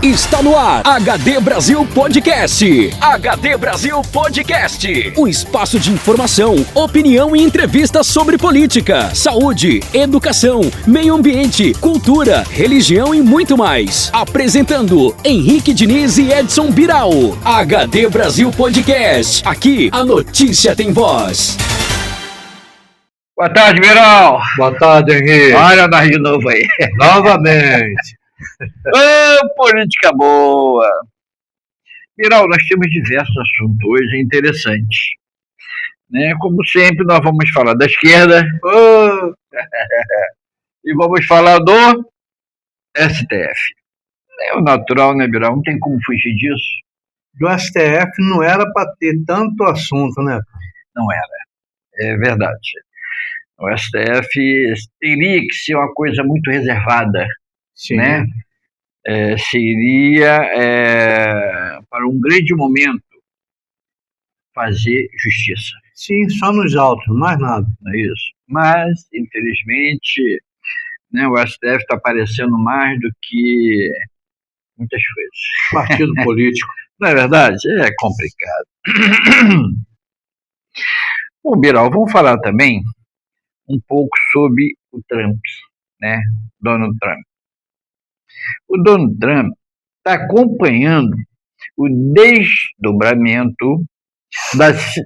Está no ar, HD Brasil Podcast. HD Brasil Podcast. Um espaço de informação, opinião e entrevistas sobre política, saúde, educação, meio ambiente, cultura, religião e muito mais. Apresentando Henrique Diniz e Edson Biral. HD Brasil Podcast. Aqui a notícia tem voz. Boa tarde, Biral. Boa tarde, Henrique. Olha nós de novo aí. Novamente. Política boa. Biral, nós temos diversos assuntos hoje interessantes. Né? Como sempre, nós vamos falar da esquerda e vamos falar do STF. É o natural, né, Biral? Não tem como fugir disso. Do STF não era para ter tanto assunto, né? Não era. É verdade. O STF teria que ser uma coisa muito reservada. Sim. Né? Seria para um grande momento fazer justiça. Sim, só nos autos, mais nada. Não é isso? Mas, infelizmente, né, o STF está aparecendo mais do que muitas coisas. Partido político. Não é verdade? É complicado. Bom, Biral, vamos falar também um pouco sobre o Trump, né? Donald Trump. O Donald Trump está acompanhando o desdobramento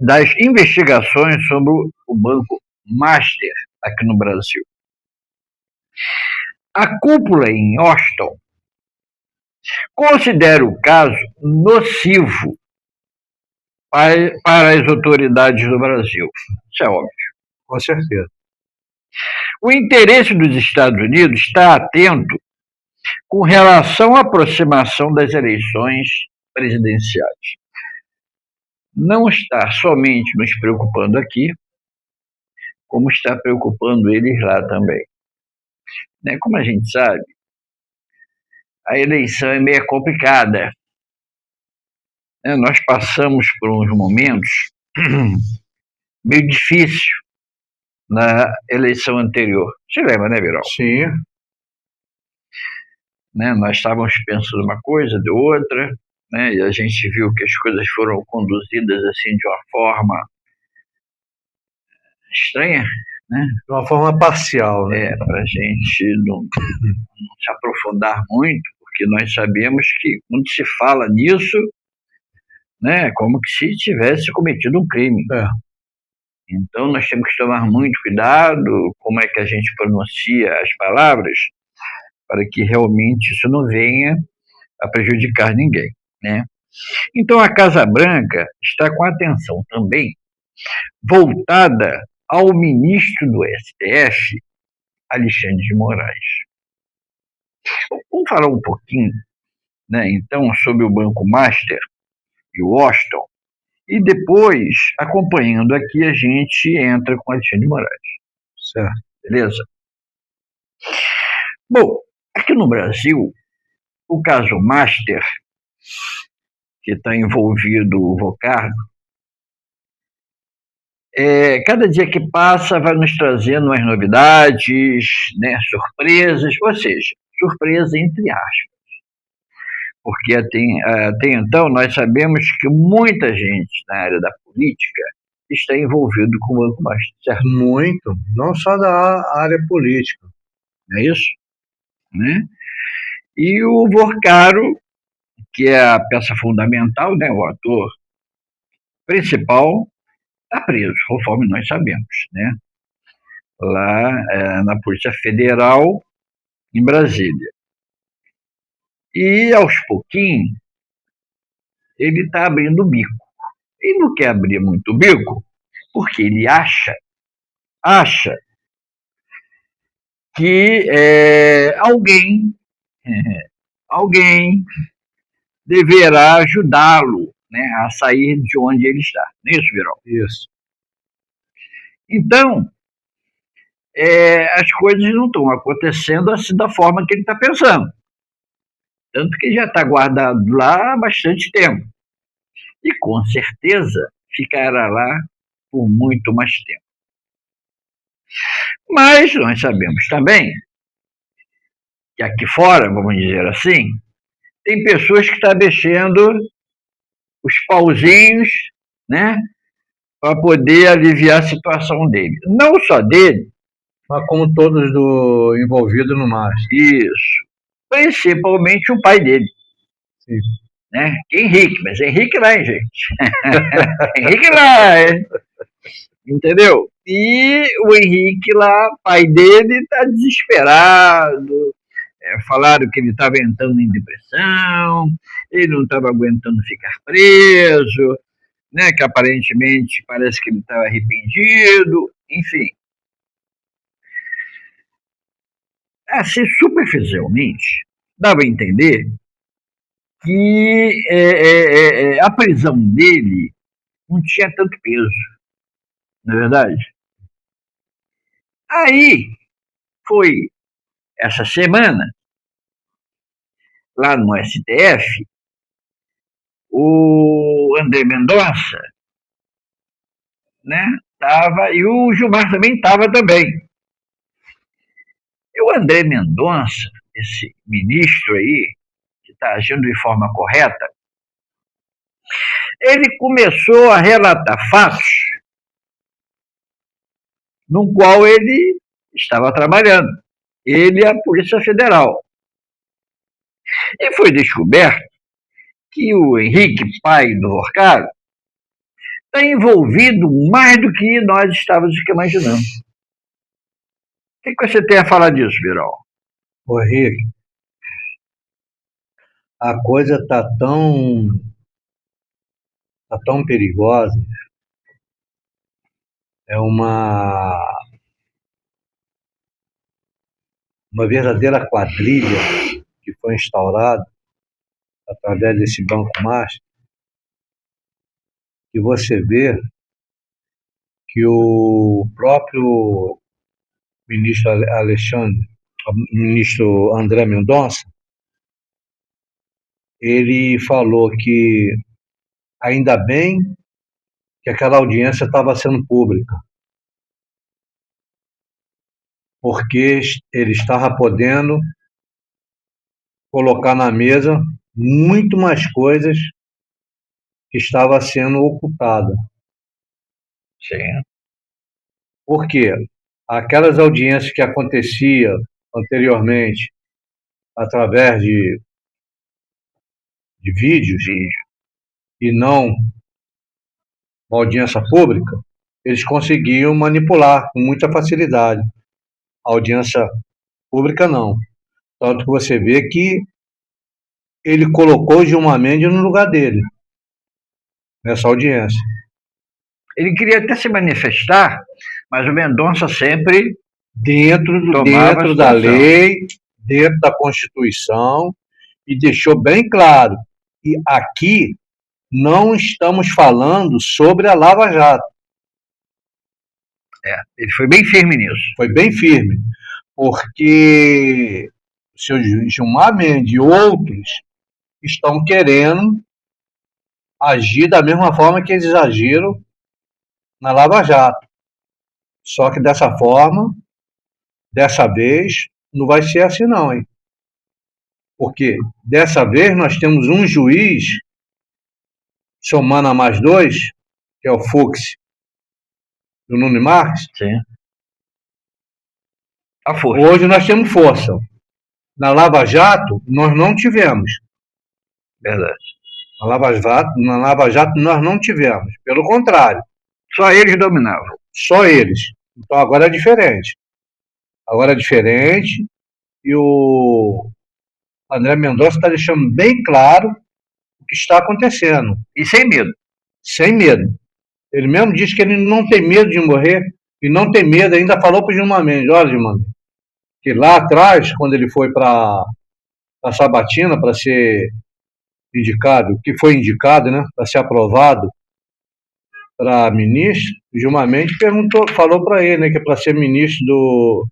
das investigações sobre o Banco Master aqui no Brasil. A cúpula em Washington considera o caso nocivo para as autoridades do Brasil. Isso é óbvio. Com certeza. O interesse dos Estados Unidos está atento com relação à aproximação das eleições presidenciais. Não está somente nos preocupando aqui, como está preocupando eles lá também. Né? Como a gente sabe, a eleição é meio complicada. Né? Nós passamos por uns momentos meio difíceis na eleição anterior. Você lembra, né, Biral? Sim. Né? Nós estávamos pensando uma coisa, de outra, né? E a gente viu que as coisas foram conduzidas assim de uma forma estranha, né? De uma forma parcial, né? Para a gente não se aprofundar muito, porque nós sabemos que quando se fala nisso, né, é como que se tivesse cometido um crime. Então nós temos que tomar muito cuidado como é que a gente pronuncia as palavras, para que realmente isso não venha a prejudicar ninguém, né? Então a Casa Branca está com atenção também voltada ao ministro do STF, Alexandre de Moraes. Vamos falar um pouquinho, né, então, sobre o Banco Master e o Washington, e depois, acompanhando aqui, a gente entra com Alexandre de Moraes. Certo. Beleza? Bom, aqui no Brasil, o caso Master, que está envolvido o Vocardo, cada dia que passa vai nos trazendo umas novidades, né, surpresas, ou seja, surpresa entre aspas. Porque até então nós sabemos que muita gente na área da política está envolvido com o Banco Master, certo? Muito, não só da área política. Não é isso? Né? E o Vorcaro, que é a peça fundamental, né, o ator principal, está preso, conforme nós sabemos, né? Lá na Polícia Federal, em Brasília. E, aos pouquinhos, ele está abrindo o bico. Ele não quer abrir muito o bico, porque ele acha que alguém deverá ajudá-lo, né, a sair de onde ele está. Não é isso, Biral? Isso. Então, as coisas não estão acontecendo assim da forma que ele está pensando. Tanto que já está guardado lá há bastante tempo. E, com certeza, ficará lá por muito mais tempo. Mas nós sabemos também que aqui fora, vamos dizer assim, tem pessoas que estão mexendo os pauzinhos, né, para poder aliviar a situação dele. Não só dele, mas como todos envolvidos no mar. Isso. Principalmente o pai dele. Sim. Né? Henrique, mas Henrique lá, hein, gente? Henrique lá, hein? Entendeu? E o Henrique lá, pai dele, está desesperado. Falaram que ele estava entrando em depressão, ele não estava aguentando ficar preso, né? Que aparentemente parece que ele estava arrependido, enfim. Assim, superficialmente, dava a entender que a prisão dele não tinha tanto peso, não é verdade? Aí foi essa semana, lá no STF, o André Mendonça, né, tava, e o Gilmar também estava também. E o André Mendonça, esse ministro aí, que está agindo de forma correta, ele começou a relatar fatos no qual ele estava trabalhando, ele e a Polícia Federal. E foi descoberto que o Henrique, pai do Horcado, está envolvido mais do que nós estávamos imaginando. O que você tem a falar disso, Birol? Ô, Henrique, a coisa está tão perigosa. É uma verdadeira quadrilha que foi instaurada através desse Banco Master, que você vê que o próprio ministro ministro André Mendonça, ele falou que ainda bem que aquela audiência estava sendo pública, porque ele estava podendo colocar na mesa muito mais coisas que estava sendo ocultada. Sim. Por quê? Aquelas audiências que aconteciam anteriormente através de vídeos e não uma audiência pública, eles conseguiam manipular com muita facilidade. A audiência pública não. Tanto que você vê que ele colocou Gilmar Mendes no lugar dele, nessa audiência. Ele queria até se manifestar, mas o Mendonça sempre dentro da lei, dentro da Constituição, e deixou bem claro que aqui não estamos falando sobre a Lava Jato. Ele foi bem firme nisso. Foi bem firme, porque o senhor Gilmar Mendes e outros estão querendo agir da mesma forma que eles agiram na Lava Jato. Só que dessa forma, dessa vez, não vai ser assim não, hein? Porque dessa vez nós temos um juiz, somando a mais dois, que é o Fux e o Nunes Marques. Sim. A força. Hoje nós temos força. Na Lava Jato, nós não tivemos. Verdade. Na Lava Jato nós não tivemos. Pelo contrário. Só eles dominavam. Só eles. Então agora é diferente. Agora é diferente e o André Mendonça está deixando bem claro o que está acontecendo. E sem medo. Sem medo. Ele mesmo disse que ele não tem medo de morrer e não tem medo, ainda falou para o Gilmar Mendes, olha, Gilmar, que lá atrás, quando ele foi para a Sabatina para ser indicado, que foi indicado, né, para ser aprovado para ministro, o Gilmar Mendes falou para ele, né, que para ser ministro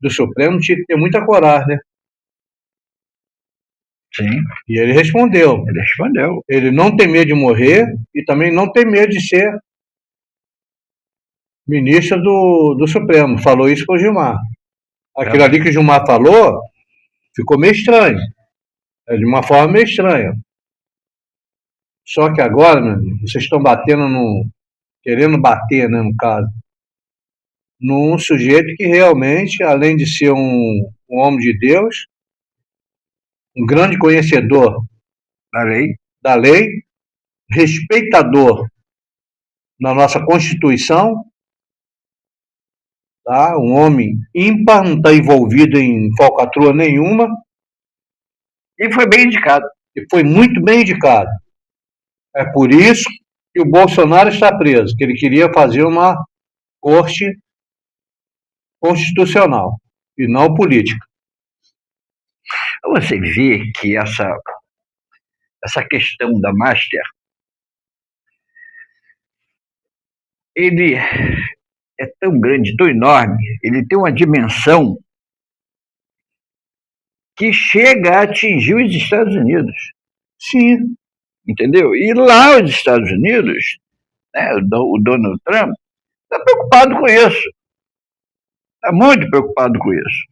do Supremo tinha que ter muita coragem, né? Sim. E ele respondeu. Ele respondeu. Ele não tem medo de morrer e também não tem medo de ser ministro do Supremo. Falou isso para o Gilmar. Aquilo ali que o Gilmar falou ficou meio estranho. É de uma forma meio estranha. Só que agora, meu amigo, vocês estão querendo bater, né, no caso, num sujeito que realmente, além de ser um homem de Deus, um grande conhecedor da lei, respeitador da nossa Constituição, tá? Um homem ímpar, não está envolvido em falcatrua nenhuma. E foi bem indicado. E foi muito bem indicado. É por isso que o Bolsonaro está preso, que ele queria fazer uma corte constitucional e não política. Você vê que essa questão da Master, ele é tão grande, tão enorme, ele tem uma dimensão que chega a atingir os Estados Unidos. Sim. Entendeu? E lá os Estados Unidos, né, o Donald Trump, está preocupado com isso. Está muito preocupado com isso.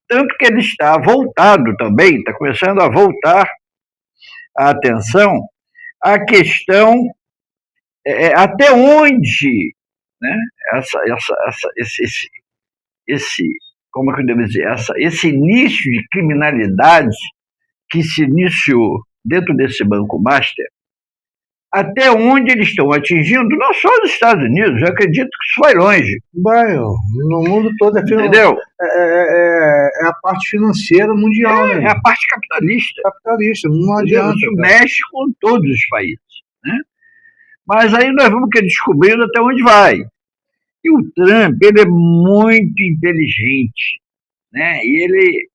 Tanto que ele está voltado também, está começando a voltar a atenção à questão até onde, né, como é que eu devo dizer, esse início de criminalidade que se iniciou dentro desse Banco Master, até onde eles estão atingindo, não só os Estados Unidos, eu acredito que isso vai longe. Vai, no mundo todo. Entendeu? É a parte financeira mundial. É a parte capitalista. Capitalista, não adianta. Isso mexe com todos os países. Né? Mas aí nós vamos descobrindo até onde vai. E o Trump, ele é muito inteligente, né? E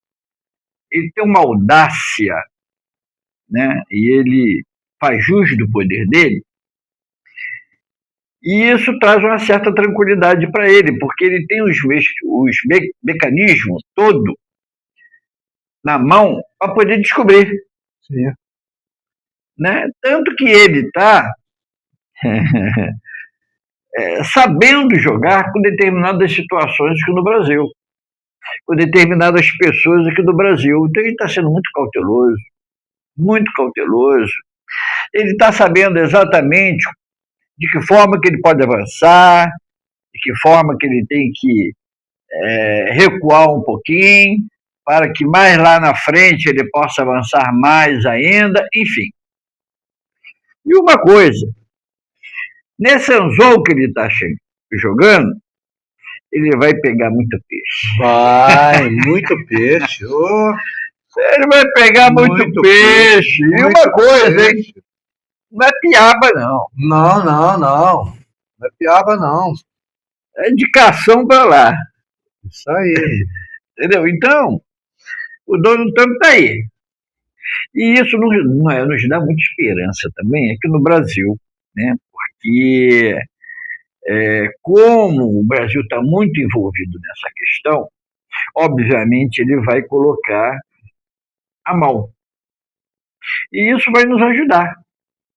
ele tem uma audácia, né? E ele faz jus do poder dele, e isso traz uma certa tranquilidade para ele, porque ele tem os mecanismos todo na mão para poder descobrir. Sim. Né? Tanto que ele está sabendo jogar com determinadas situações aqui no Brasil, com determinadas pessoas aqui no Brasil. Então ele está sendo muito cauteloso, muito cauteloso. Ele está sabendo exatamente de que forma que ele pode avançar, de que forma que ele tem que recuar um pouquinho, para que mais lá na frente ele possa avançar mais ainda, enfim. E uma coisa, nesse anzol que ele está jogando, ele vai pegar muito peixe. Vai, muito peixe. Oh, ele vai pegar muito peixe. E uma coisa, hein? Não é piaba, não. Não. Não é piaba, não. É indicação para lá. Isso aí. Entendeu? Então, o Donald Trump está aí. E isso nos dá muita esperança também aqui no Brasil, né? Porque, como o Brasil está muito envolvido nessa questão, obviamente ele vai colocar a mão. E isso vai nos ajudar,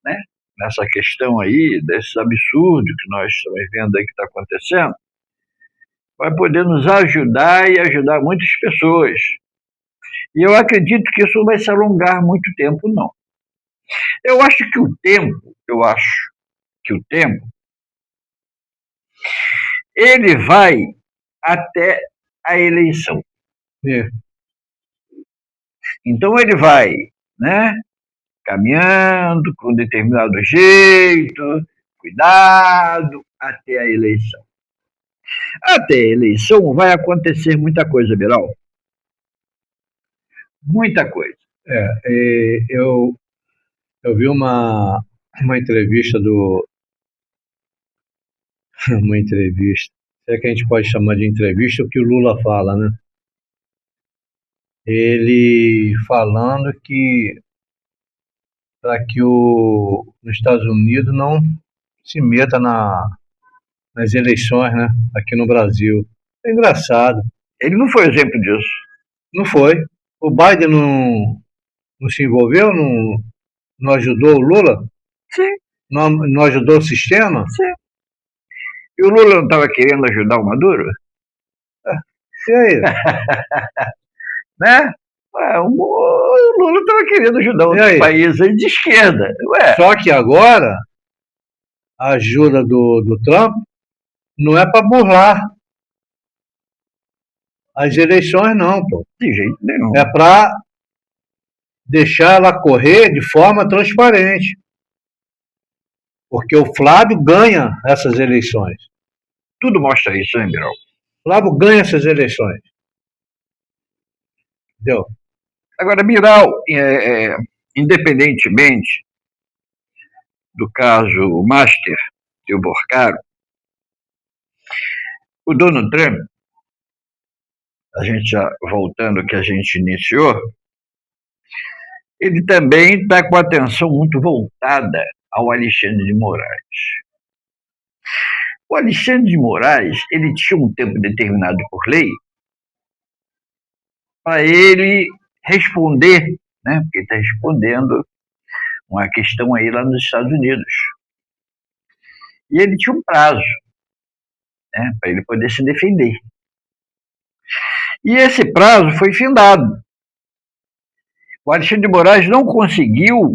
né? Nessa questão aí, desses absurdos que nós estamos vendo aí que está acontecendo, vai poder nos ajudar e ajudar muitas pessoas. E eu acredito que isso não vai se alongar muito tempo, não. Eu acho que o tempo, ele vai até a eleição. É. Então ele vai, né, caminhando com determinado jeito, cuidado, até a eleição. Até a eleição vai acontecer muita coisa, Biral. Muita coisa. Eu vi uma entrevista uma entrevista. É que a gente pode chamar de entrevista o que o Lula fala, né? Ele falando que para que nos Estados Unidos não se meta nas eleições, né? Aqui no Brasil. É engraçado. Ele não foi exemplo disso. Não foi. O Biden não se envolveu, não ajudou o Lula? Sim. Não ajudou o sistema? Sim. E o Lula não estava querendo ajudar o Maduro? E aí? Né? O Lula estava querendo ajudar outros países aí de esquerda. Só que agora, a ajuda do Trump não é para burlar as eleições, não, pô. De jeito nenhum. É para deixar ela correr de forma transparente. Porque o Flávio ganha essas eleições. Tudo mostra isso, hein, Birol? Flávio ganha essas eleições. Entendeu? Agora, Biral, independentemente do caso Master e o Borcaro, o Donald Trump, a gente já voltando ao que a gente iniciou, ele também está com a atenção muito voltada ao Alexandre de Moraes. O Alexandre de Moraes, ele tinha um tempo determinado por lei para ele responder, né? Porque ele está respondendo uma questão aí lá nos Estados Unidos. E ele tinha um prazo, né, para ele poder se defender. E esse prazo foi findado. O Alexandre de Moraes não conseguiu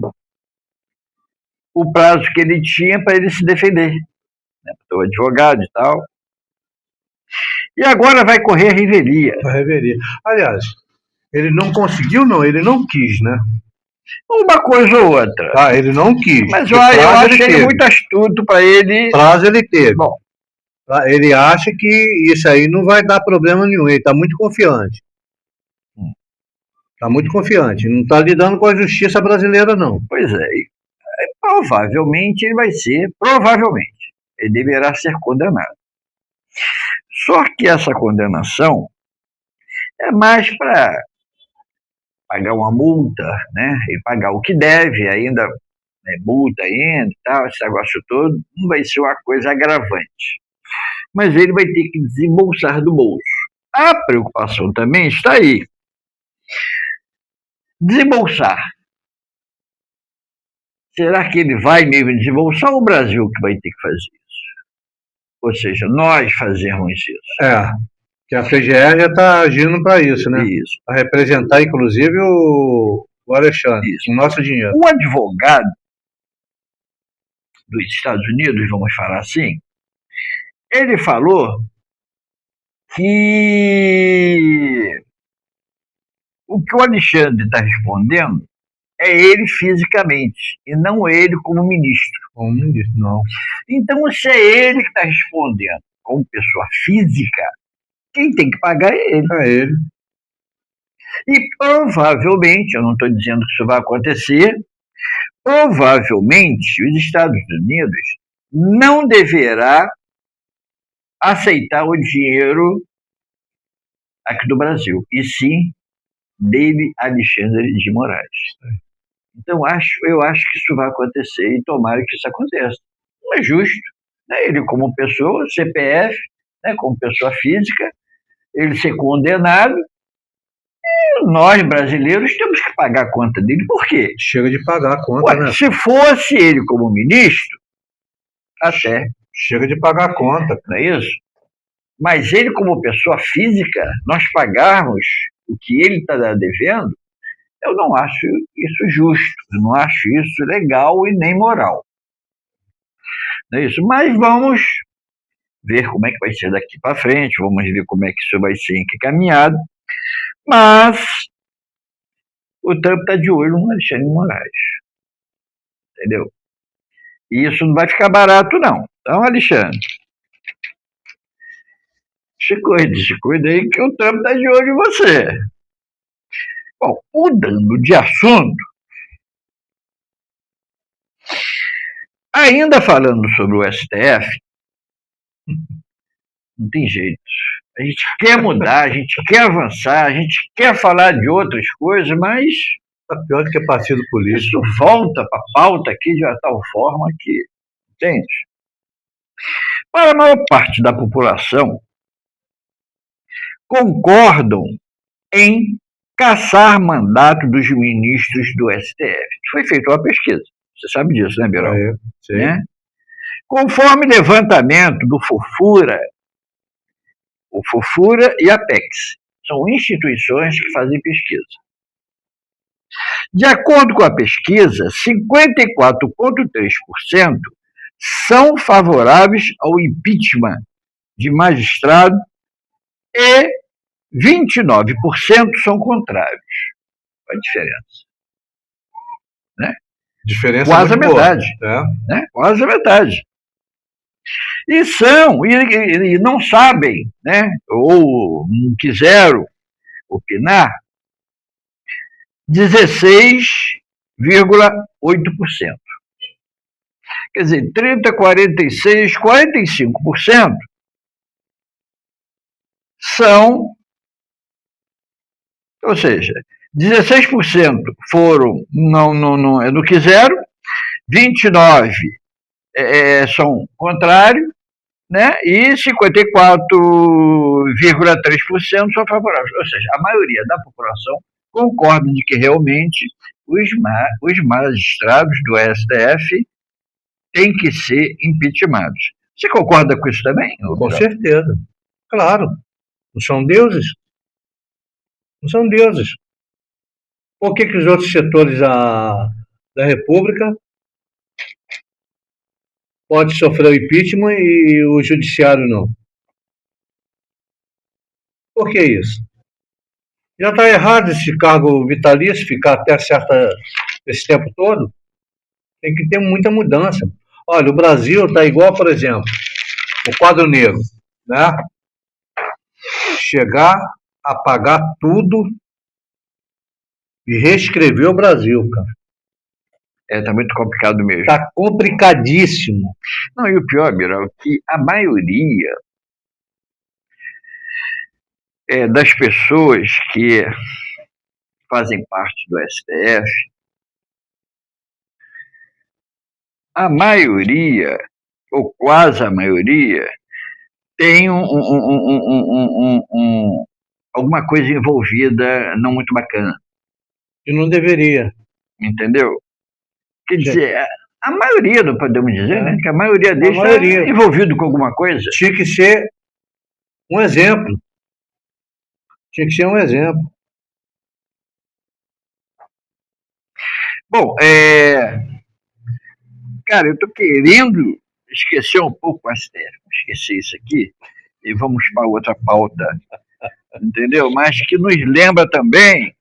o prazo que ele tinha para ele se defender, né, o advogado e tal. E agora vai correr a revelia. Aliás, ele não conseguiu, não, ele não quis, né? Uma coisa ou outra. Ele não quis. Mas eu acho ele muito astuto para ele. Prazo ele teve. Bom, ele acha que isso aí não vai dar problema nenhum. Ele está muito confiante. Está muito confiante. Não está lidando com a justiça brasileira, não. Pois é. Provavelmente ele vai ser. Provavelmente. Ele deverá ser condenado. Só que essa condenação é mais para pagar uma multa, né? E pagar o que deve ainda, né? Multa ainda e tal, esse negócio todo, não vai ser uma coisa agravante. Mas ele vai ter que desembolsar do bolso. A preocupação também está aí. Desembolsar. Será que ele vai mesmo desembolsar ou o Brasil que vai ter que fazer isso? Ou seja, nós fazermos isso. Que a PGR já está agindo para isso, né? Isso. Para representar, inclusive, o Alexandre, o nosso dinheiro. Um advogado dos Estados Unidos, vamos falar assim, ele falou que o que o Alexandre está respondendo é ele fisicamente, e não ele como ministro. Como ministro, não. Então, se é ele que está respondendo como pessoa física, quem tem que pagar é ele. É ele. E provavelmente, eu não estou dizendo que isso vai acontecer, provavelmente os Estados Unidos não deverá aceitar o dinheiro aqui do Brasil, e sim dele, Alexandre de Moraes. Então, eu acho que isso vai acontecer e tomara que isso aconteça. Não é justo, né? Ele como pessoa, CPF, né, como pessoa física, ele ser condenado, e nós, brasileiros, temos que pagar a conta dele. Por quê? Chega de pagar a conta, né? Se fosse ele como ministro, até. Chega de pagar a conta. Não é isso? Mas ele como pessoa física, nós pagarmos o que ele está devendo, eu não acho isso justo, eu não acho isso legal e nem moral. Não é isso? Mas vamos ver como é que vai ser daqui para frente, vamos ver como é que isso vai ser encaminhado. Mas o Trump está de olho no Alexandre de Moraes. Entendeu? E isso não vai ficar barato, não. Então, Alexandre, se cuida aí que o Trump está de olho em você. Bom, mudando de assunto, ainda falando sobre o STF, não tem jeito. A gente quer mudar, a gente quer avançar, a gente quer falar de outras coisas, mas tá pior do que partido político. Isso volta para a pauta aqui de uma tal forma que, entende? Para a maior parte da população, concordam em cassar mandato dos ministros do STF. Foi feita uma pesquisa. Você sabe disso, né, Birol? Sim. Né? Conforme levantamento do Fofura, o Fofura e a Apex são instituições que fazem pesquisa. De acordo com a pesquisa, 54,3% são favoráveis ao impeachment de magistrado e 29% são contrários. Qual a diferença? Né? Diferença quase a metade. Né? Quase a metade. E não sabem, né? Ou não quiseram opinar, 16,8%. Quer dizer, 30, 46, 45% são, ou seja, 16% foram não quiseram, 29% são contrários, né? E 54,3% são favoráveis. Ou seja, a maioria da população concorda de que realmente os magistrados do STF têm que ser impeachmentados. Você concorda com isso também? Com certeza. Claro. Não são deuses? Não são deuses. Por que os outros setores da República podem sofrer o impeachment e o judiciário não? Por que isso? Já está errado esse cargo vitalício ficar até esse tempo todo? Tem que ter muita mudança. Olha, o Brasil está igual, por exemplo, o quadro negro, né? Chegar, apagar tudo e reescrever o Brasil, cara. Tá muito complicado mesmo. Tá complicadíssimo. Não, e o pior, Biral, que a maioria das pessoas que fazem parte do STF, a maioria, ou quase a maioria, tem alguma coisa envolvida não muito bacana. E não deveria. Entendeu? Quer dizer, a maioria, não podemos dizer, né? Que a maioria deles está envolvido com alguma coisa. Tinha que ser um exemplo. Tinha que ser um exemplo. Bom, cara, eu estou querendo esquecer um pouco o STF, esquecer isso aqui, e vamos para outra pauta, entendeu? Mas que nos lembra também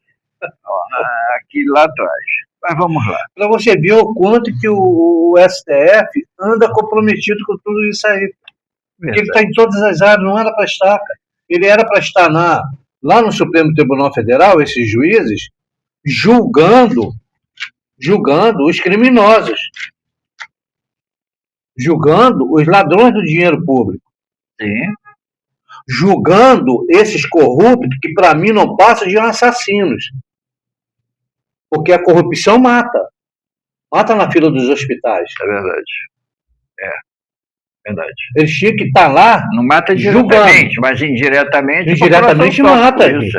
aqui lá atrás. Mas vamos lá. Para você ver o quanto que o STF anda comprometido com tudo isso aí. Porque ele está em todas as áreas, não era para estar. Ele era para estar lá no Supremo Tribunal Federal, esses juízes, julgando os criminosos. Julgando os ladrões do dinheiro público. Sim. Julgando esses corruptos que, para mim, não passam de assassinos. Porque a corrupção mata. Mata na fila dos hospitais. É verdade. Verdade. Eles tinham que estar lá. Não mata diretamente, mas indiretamente. Indiretamente mata. Isso,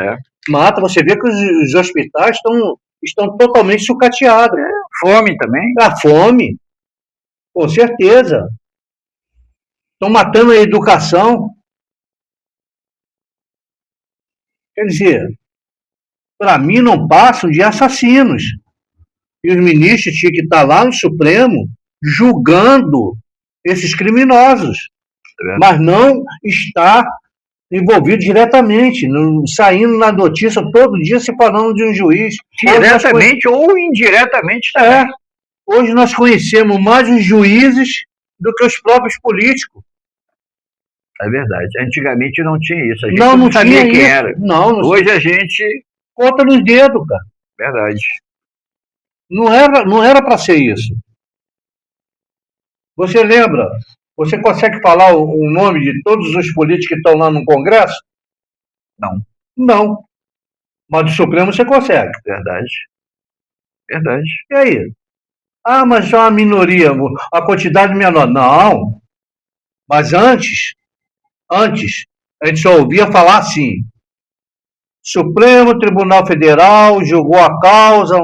mata. Você vê que os hospitais estão totalmente sucateados. Fome também. A fome. Com certeza. Estão matando a educação. Quer dizer, para mim não passam de assassinos. E os ministros tinham que estar lá no Supremo julgando esses criminosos. Mas não está envolvido diretamente, saindo na notícia todo dia se falando de um juiz. Diretamente ou indiretamente também. Hoje nós conhecemos mais os juízes do que os próprios políticos. É verdade. Antigamente não tinha isso. A gente não sabia tinha quem isso. era. Não hoje a gente conta nos dedos, cara. Verdade. Não era para ser isso. Você lembra? Você consegue falar o nome de todos os políticos que estão lá no Congresso? Não. Não. Mas do Supremo você consegue. Verdade. Verdade. E aí? Ah, mas só uma minoria, a quantidade menor. Não. Mas antes, a gente só ouvia falar assim: Supremo Tribunal Federal julgou a causa,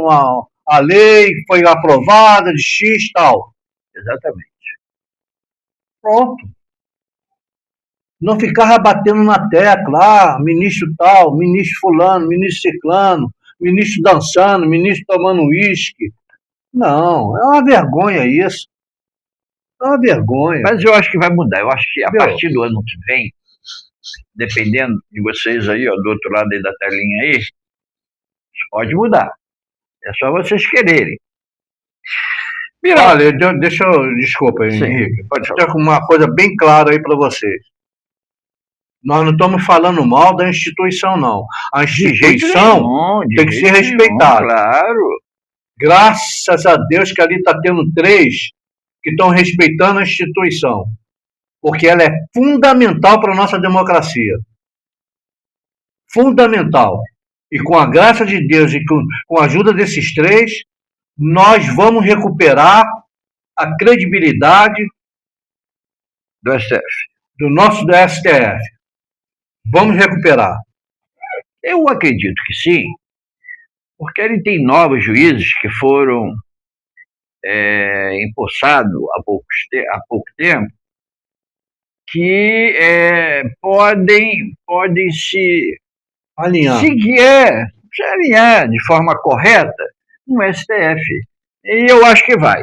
a lei foi aprovada de X tal. Exatamente. Pronto. Não ficava batendo na tecla, ministro tal, ministro fulano, ministro ciclano, ministro dançando, ministro tomando uísque. Não, é uma vergonha isso. É uma vergonha. Mas eu acho que vai mudar. Eu acho que a partir do ano que vem, dependendo de vocês aí, ó, do outro lado aí da telinha aí, pode mudar. É só vocês quererem. Olha, desculpa, Henrique, pode ter uma coisa bem clara aí para vocês. Nós não estamos falando mal da instituição, não. A instituição tem que ser respeitada. Claro. Graças a Deus que ali está tendo 3 que estão respeitando a instituição, porque ela é fundamental para a nossa democracia. Fundamental. E com a graça de Deus e com a ajuda desses 3, nós vamos recuperar a credibilidade do STF. Do STF. Vamos recuperar. Eu acredito que sim, porque ele tem novos juízes que foram empossados há pouco tempo, que podem se alinhar de forma correta no STF. E eu acho que vai.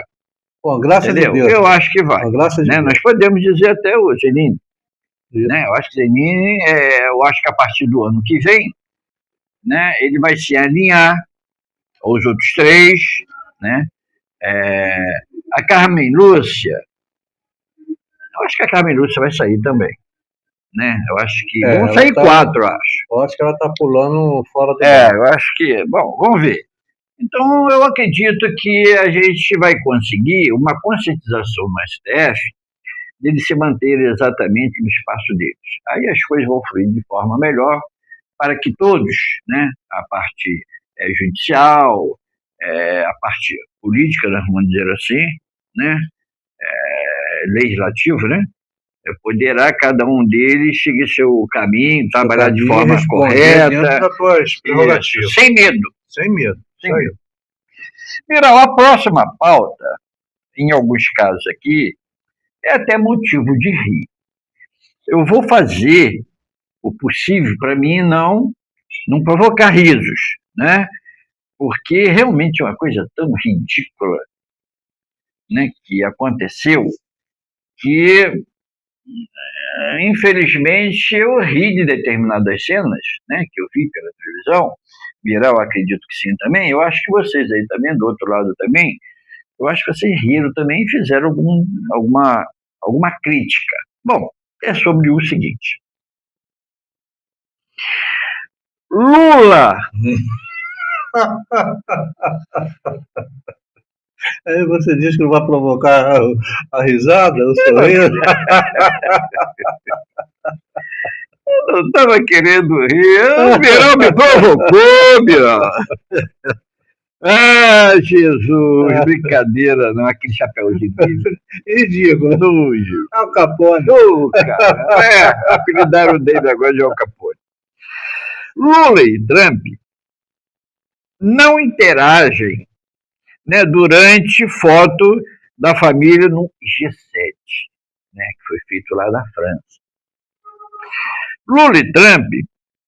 Bom, graças a Deus. Eu acho que vai. Né? Nós podemos dizer até o Zenin. Né? Eu acho que Zenin, eu acho que a partir do ano que vem, né, ele vai se alinhar aos outros 3, né? A Carmen Lúcia, eu acho que a Carmen Lúcia vai sair também, né? Eu acho que vão sair 4, eu acho. Eu acho que ela está pulando fora do eu acho que, bom, vamos ver. Então eu acredito que a gente vai conseguir uma conscientização no STF deles se manterem exatamente no espaço deles. Aí as coisas vão fluir de forma melhor para que todos, né, a parte judicial, a parte política, nós vamos dizer assim, né, legislativo, né, poderá cada um deles seguir seu caminho, trabalhar de forma correta, dentro das suas prerrogativas. Sem medo. Sem medo. Miral, a próxima pauta, em alguns casos aqui, é até motivo de rir. Eu vou fazer o possível para mim não provocar risos, né? Porque realmente é uma coisa tão ridícula, né, que aconteceu, que infelizmente eu ri de determinadas cenas, né, que eu vi pela televisão. Miral, acredito que sim também. Eu acho que vocês aí também, do outro lado também, eu acho que vocês riram também e fizeram alguma crítica. Bom, é sobre o seguinte. Lula! Aí você diz que não vai provocar a risada, o sorriso. Eu não estava querendo rir. O Miral me provocou, Miral. Ah, Jesus, brincadeira, não, aquele chapéuzinho dele. Ridículo. Al Capone. Cara, apelidaram dele agora de Al Capone. Lula e Trump não interagem, né, durante foto da família no G7, né, que foi feito lá na França. Lula e Trump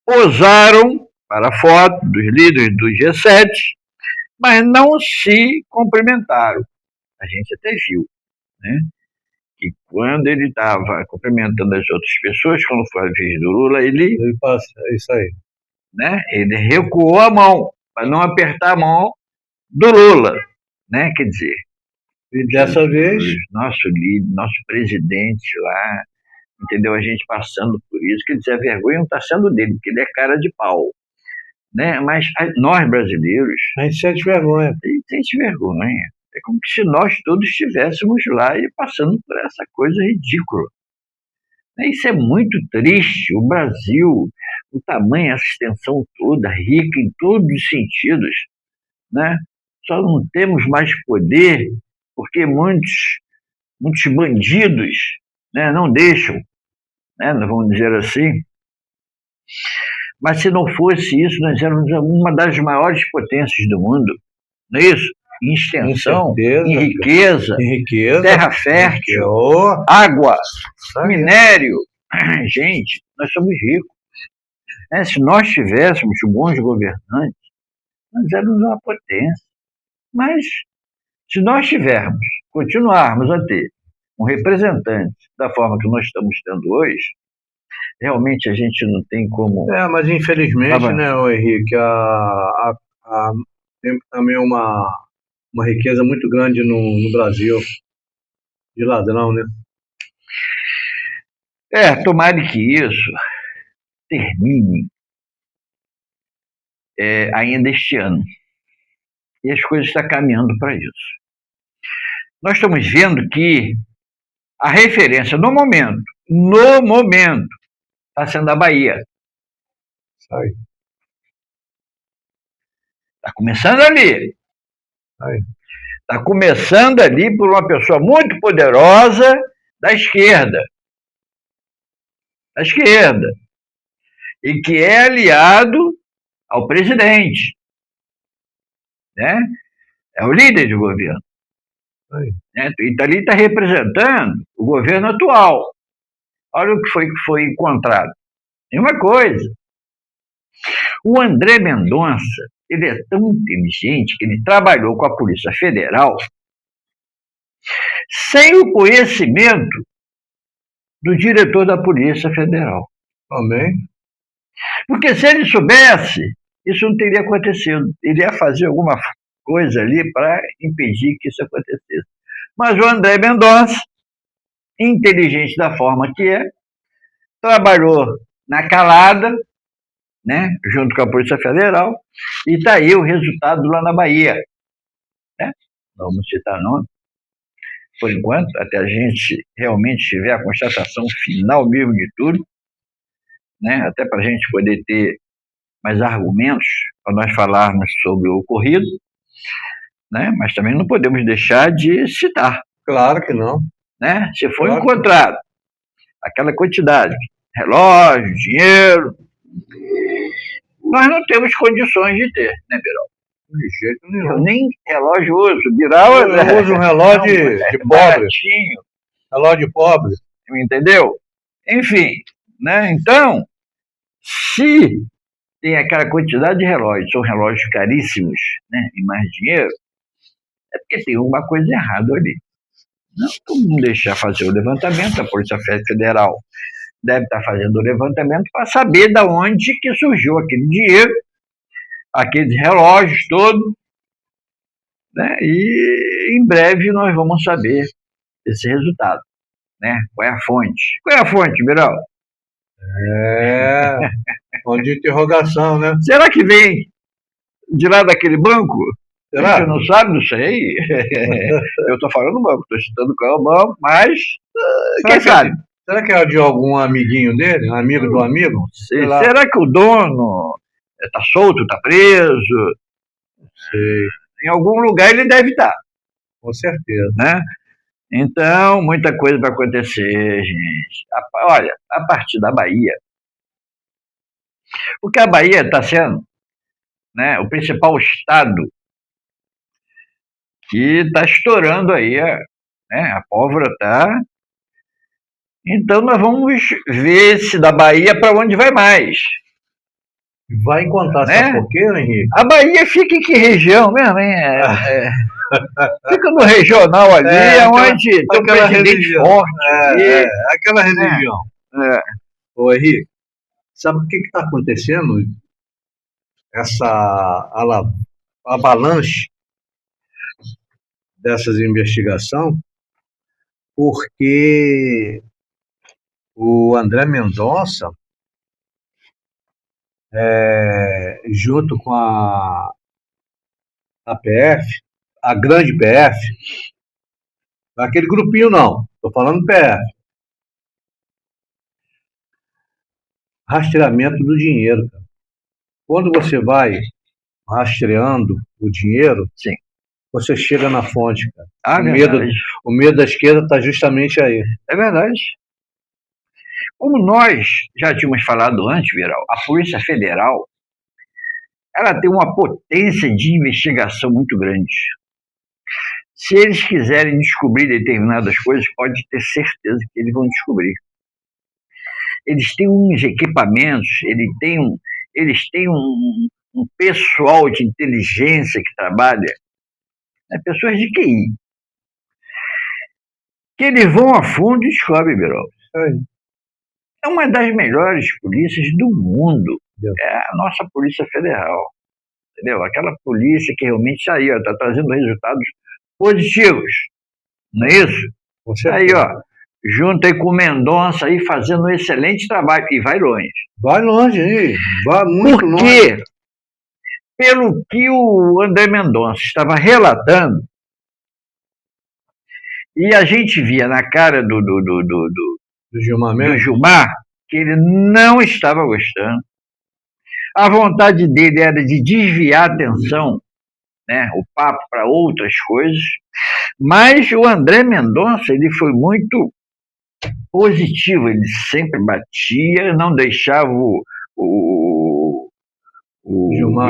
posaram para a foto dos líderes do G7, mas não se cumprimentaram. A gente até viu, né, que quando ele estava cumprimentando as outras pessoas, quando foi a vez do Lula, ele passa, é isso aí, né, ele recuou a mão para não apertar a mão do Lula, né? Quer dizer, e dessa vez nosso líder, nosso presidente lá, entendeu? A gente passando por isso, quer dizer, a vergonha não está sendo dele, porque ele é cara de pau, né? Mas nós brasileiros, a gente sente vergonha. A gente sente vergonha. É como se nós todos estivéssemos lá e passando por essa coisa ridícula. Isso é muito triste. O Brasil, o tamanho, essa extensão toda, rica em todos os sentidos, né? Só não temos mais poder porque muitos bandidos, né, não deixam, né, vamos dizer assim. Mas se não fosse isso, nós éramos uma das maiores potências do mundo, não é isso? Em extensão, em riqueza, terra fértil, água, minério. Gente, nós somos ricos. Se nós tivéssemos bons governantes, Nós éramos uma potência. Mas, se nós continuarmos a ter um representante da forma que nós estamos tendo hoje, realmente a gente não tem como... Mas infelizmente, né, Henrique, tem também uma riqueza muito grande no Brasil de ladrão, né? Tomara que isso termine ainda este ano. E as coisas estão caminhando para isso. Nós estamos vendo que a referência no momento, está sendo a Bahia. Está começando ali. Está começando ali por uma pessoa muito poderosa da esquerda. E que é aliado ao presidente. Né? É o líder do governo. Né? E ali está representando o governo atual. Olha o que foi encontrado. Tem uma coisa. O André Mendonça, ele é tão inteligente que ele trabalhou com a Polícia Federal sem o conhecimento do diretor da Polícia Federal. Amém. Porque se ele soubesse, isso não teria acontecido. Ele ia fazer alguma coisa ali para impedir que isso acontecesse. Mas o André Mendonça, inteligente da forma que é, trabalhou na calada, né, junto com a Polícia Federal, e está aí o resultado lá na Bahia. Né? Não vamos citar nome, por enquanto, até a gente realmente tiver a constatação final mesmo de tudo, né, até para a gente poder ter mais argumentos para nós falarmos sobre o ocorrido, né, mas também não podemos deixar de citar. Claro que não. Né? Se foi encontrado aquela quantidade, relógio, dinheiro, nós não temos condições de ter, né, Birol? De jeito nenhum. Eu nem relógio uso. Birol, eu uso um relógio de pobre. Relógio de pobre. Entendeu? Enfim, né? Então, se tem aquela quantidade de relógios, são relógios caríssimos, né, e mais dinheiro, é porque tem alguma coisa errada ali. Não, vamos deixar fazer o levantamento, a Polícia Federal deve estar fazendo o levantamento para saber de onde que surgiu aquele dinheiro, aqueles relógios todos, né? E em breve nós vamos saber esse resultado, né? Qual é a fonte? Qual é a fonte, Birol? Ponto de interrogação, né? Será que vem de lá daquele banco? Será? Você não sabe, não sei. Eu estou falando do banco, estou citando qual é o banco, mas quem sabe? Será que é de algum amiguinho dele? Amigo do amigo? Será que o dono está solto, está preso? Sei. Em algum lugar ele deve estar. Com certeza. Né? Então, muita coisa vai acontecer, gente. Olha, a partir da Bahia, porque a Bahia está sendo, né, o principal estado que está estourando aí, né, a pólvora está. Então, nós vamos ver se da Bahia para onde vai mais. Vai encontrar, né? Sabe por quê, Henrique? A Bahia fica em que região mesmo, hein? Fica no regional ali, onde tem um presidente forte. Aquela religião. Ô, Henrique, sabe o que está acontecendo? Essa avalanche dessas investigações, porque o André Mendonça, junto com a PF, a grande PF, aquele grupinho não, estou falando PF, rastreamento do dinheiro. Cara. Quando você vai rastreando o dinheiro, sim, você chega na fonte, cara. O O medo da esquerda está justamente aí. É verdade. Como nós já tínhamos falado antes, Viral, a Polícia Federal, ela tem uma potência de investigação muito grande. Se eles quiserem descobrir determinadas coisas, pode ter certeza que eles vão descobrir. Eles têm uns equipamentos, eles têm um um pessoal de inteligência que trabalha, né, pessoas de QI, que eles vão a fundo e descobrem, Birol. É uma das melhores polícias do mundo. É a nossa Polícia Federal. Entendeu? Aquela polícia que realmente está trazendo resultados positivos. Não é isso? Aí, ó, junto aí com o Mendonça aí fazendo um excelente trabalho. E vai longe. Vai longe, aí. Vai muito longe. Porque, pelo que o André Mendonça estava relatando, e a gente via na cara do Gilmar que ele não estava gostando. A vontade dele era de desviar a atenção, né, o papo para outras coisas, mas o André Mendonça ele foi muito positivo, ele sempre batia, não deixava o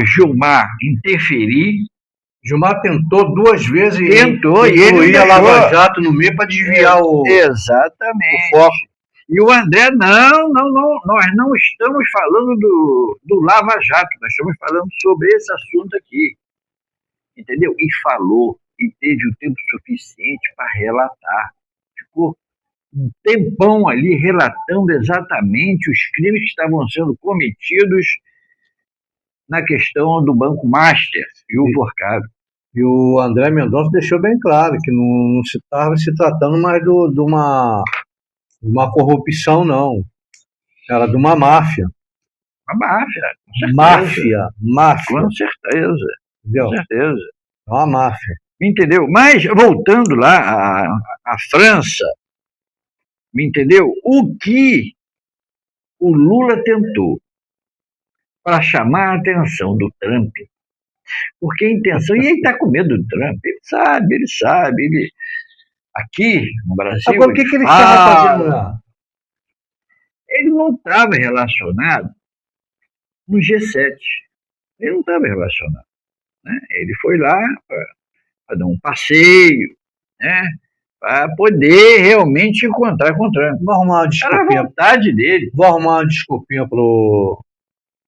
Gilmar interferir. Gilmar tentou 2 vezes e ele ia Lava Jato no meio para desviar exatamente. O foco. E o André, não, nós não estamos falando do Lava Jato, nós estamos falando sobre esse assunto aqui. Entendeu? E falou, e teve o tempo suficiente para relatar. Ficou um tempão ali relatando exatamente os crimes que estavam sendo cometidos na questão do Banco Master e o Forcado. E o André Mendonça deixou bem claro que não se estava se tratando mais de uma corrupção, não. Era de uma máfia. Uma máfia, com certeza. Máfia. Com certeza. Entendeu? Com certeza. É uma máfia. Entendeu? Mas, voltando lá à França, me entendeu? O que o Lula tentou para chamar a atenção do Trump, porque a intenção, e ele está com medo do Trump, ele sabe, aqui no Brasil... Agora, o que ele estava fazendo lá? Ele não estava relacionado no G7, ele não estava relacionado, né? Ele foi lá para dar um passeio, né? Para poder realmente encontrar com o Trump. Vou arrumar uma desculpinha. Era a vontade dele. Vou arrumar uma desculpinha pro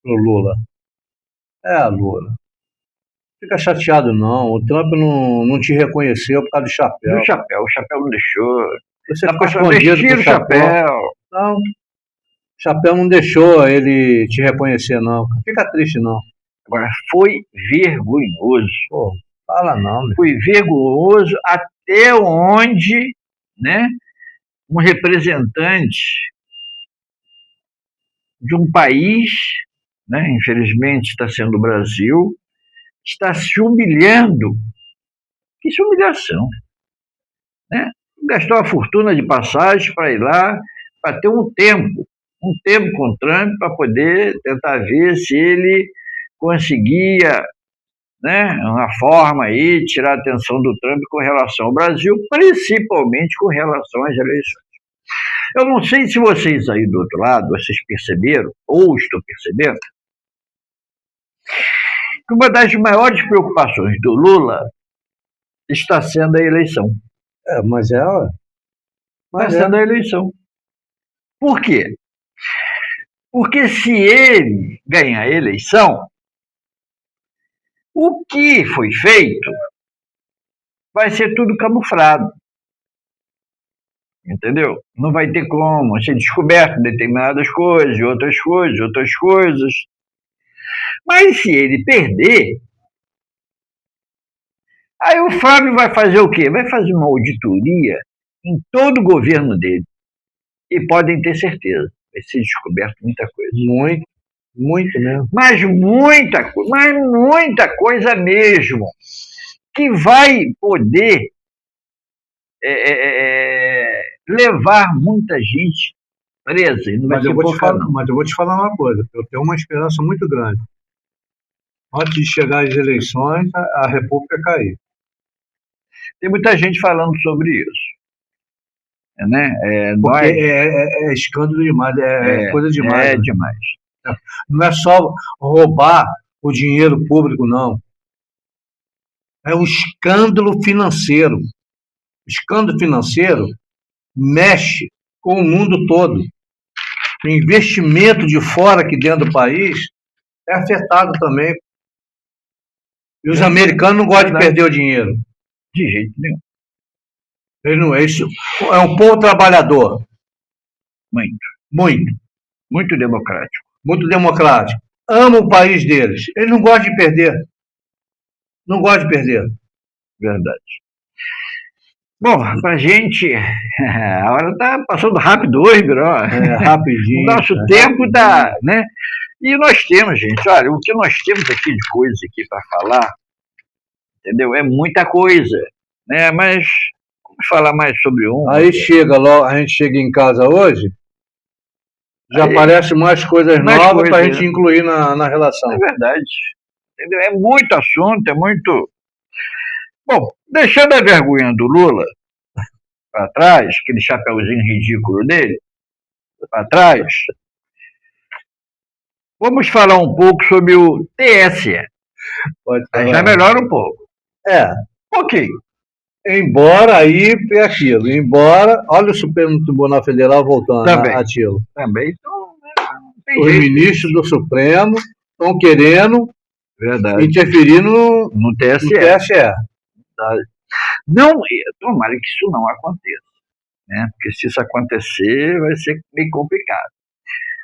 Lula. Lula. Fica chateado não. O Trump não te reconheceu por causa do chapéu. O chapéu não deixou. Você ficou escondido com o chapéu. Não. O chapéu não deixou ele te reconhecer, não. Fica triste, não. Agora, foi vergonhoso. Pô, fala não, meu. Foi vergonhoso até onde, né, um representante de um país, né, infelizmente está sendo o Brasil, está se humilhando. Que humilhação, né? Gastou uma fortuna de passagem para ir lá, para ter um tempo com o Trump, para poder tentar ver se ele conseguia, né, uma forma aí, tirar a atenção do Trump com relação ao Brasil, principalmente com relação às eleições. Eu não sei se vocês aí do outro lado, vocês perceberam, ou estão percebendo, que uma das maiores preocupações do Lula está sendo a eleição. Está sendo a eleição. Por quê? Porque se ele ganhar a eleição, o que foi feito vai ser tudo camuflado. Entendeu? Não vai ter como ser descoberto determinadas coisas, outras coisas. Mas se ele perder, aí o Fábio vai fazer o quê? Vai fazer uma auditoria em todo o governo dele. E podem ter certeza, vai ser descoberto muita coisa. Muito mesmo. Mas muita coisa mesmo, que vai poder levar muita gente presa. Mas eu vou te falar uma coisa, eu tenho uma esperança muito grande. Antes de chegar às eleições, a República cair. Tem muita gente falando sobre isso. Né? Porque é escândalo demais, coisa demais. É demais. Não é só roubar o dinheiro público, não. É um escândalo financeiro. Escândalo financeiro mexe com o mundo todo. O investimento de fora aqui dentro do país é afetado também E os americanos não gostam de perder o dinheiro. De jeito nenhum. Ele não é isso. É um povo trabalhador. Muito. Muito. Muito democrático. Muito democrático. Ama o país deles. Eles não gostam de perder. Não gostam de perder. Verdade. Bom, pra gente, a hora tá passando rápido hoje, Biró. Rapidinho. O nosso tempo tá, né? E nós temos, gente, olha, o que nós temos aqui de coisa aqui para falar, entendeu? É muita coisa, né? Mas vamos falar mais sobre um. Aí chega logo, a gente chega em casa hoje, já aparecem mais coisas novas para a gente incluir na relação. É verdade. Entendeu? É muito assunto, é muito... Bom, deixando a vergonha do Lula para trás, aquele chapeuzinho ridículo dele, para trás, vamos falar um pouco sobre o TSE. Pode falar. Já melhora um pouco. Um pouquinho. Embora aí é aquilo. Embora, olha o Supremo Tribunal Federal voltando ativo. Também. Então, os ministros do Supremo estão querendo interferir no TSE. Não, tomara que isso não aconteça, né? Porque se isso acontecer, vai ser meio complicado.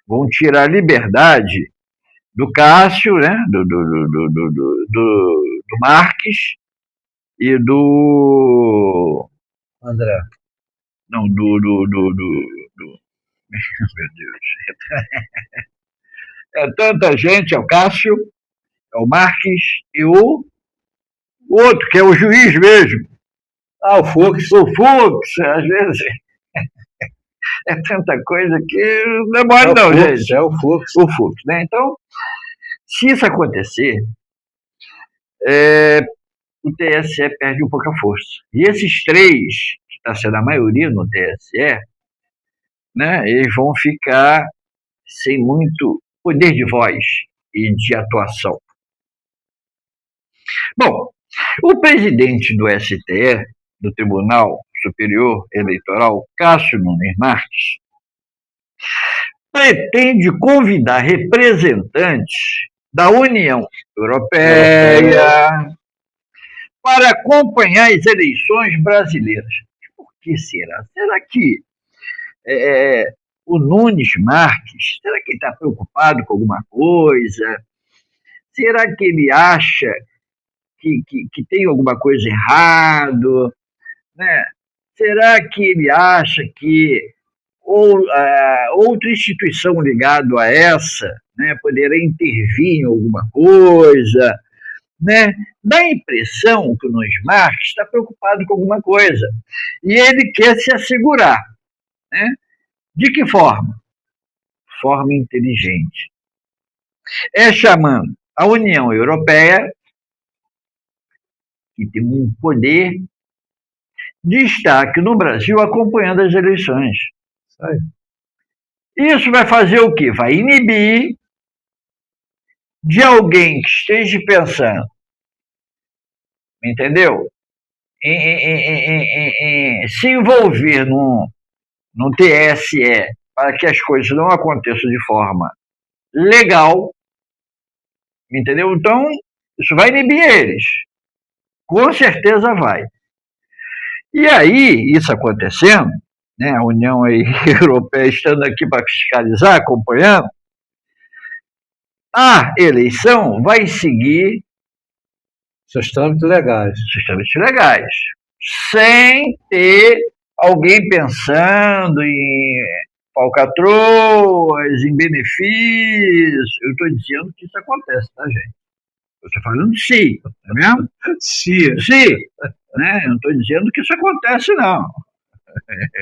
Vão tirar a liberdade do Cássio, né? Do Marques e do André. Não, meu Deus. É tanta gente, é o Cássio, é o Marques e o outro, que é o juiz mesmo. O Fux. O Fux, às vezes. É tanta coisa que não é mole, não, gente. É o Fux. O Fux, né? Então, se isso acontecer, o TSE perde um pouco a força. E esses três, que está sendo a maioria no TSE, né, eles vão ficar sem muito poder de voz e de atuação. Bom, o presidente do STE, do Tribunal Superior Eleitoral, Cássio Nunes Marques, pretende convidar representantes da União Europeia para acompanhar as eleições brasileiras. Por que será? Será que o Nunes Marques, será que ele está preocupado com alguma coisa? Será que ele acha que tem alguma coisa errado? Né? Será que ele acha que outra instituição ligada a essa, né, poderá intervir em alguma coisa? Né? Dá a impressão que o Nunes Marques está preocupado com alguma coisa. E ele quer se assegurar. Né? De que forma? Forma inteligente. É chamando a União Europeia, que tem um poder de estar aqui no Brasil acompanhando as eleições. Isso vai fazer o quê? Vai inibir de alguém que esteja pensando, entendeu? Em se envolver num TSE para que as coisas não aconteçam de forma legal, entendeu? Então, isso vai inibir eles. Com certeza vai. E aí, isso acontecendo, né, a União Europeia estando aqui para fiscalizar, acompanhando, a eleição vai seguir seus trâmites legais. Sem ter alguém pensando em falcatruas, em benefícios. Eu estou dizendo que isso acontece, tá, gente? Eu estou falando se, tá vendo? Se. Né? Eu não estou dizendo que isso acontece, não.